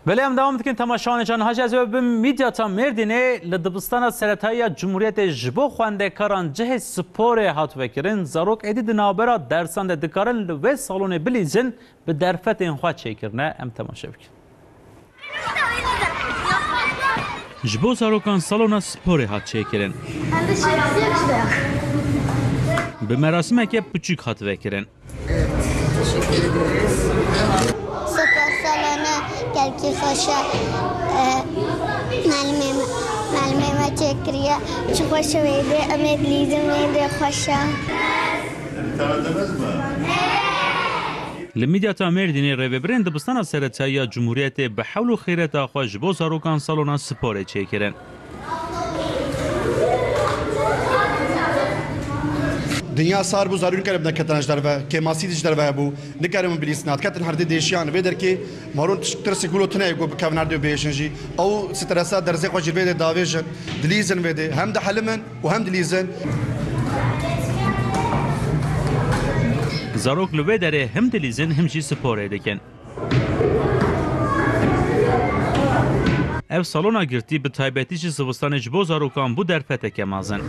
بلیم دوام دکن تماشان جان حجاز و میدیا تا مردینه لدبستان سرطایی جمهوریت جبو خوانده کاران جه سپور هات وکرین زاروک ادید نابرا درسان دکارن و سالون بلیزن به درفت این خواه چه کرنه ام تماشا بکن. جبو زاروکان سالون سپور هات چه کرن. به مراسم که پچیک هات وکرین. Belki hoşa معلمه چکریه چه خوش ویده امید لیزم ویده خوشه لمیدیا تا مردینی ریوبرین دبستان سرطایی جمهوریت به حول و خیرت آخوا جبو زاروکان سالونا سپاره چه کرن. دنیا سار بو ضروري كرب نكتنج دربه كماسي دج دربه بو نكرم بليسنات كتن هردي ديشيان ويدر كي مارون ترسي كولو تناي جو بكافناردو بيشنجي او سترسات درزي خوجي بيد دافيجن دليزن بيد هم ده حلمن وهم دليزن زاروك لو دره هم دليزن هم جي سپوره دكن ev salona girti bi taybetî ji zivistanê ji bo zarokan bû derfeteke mezin.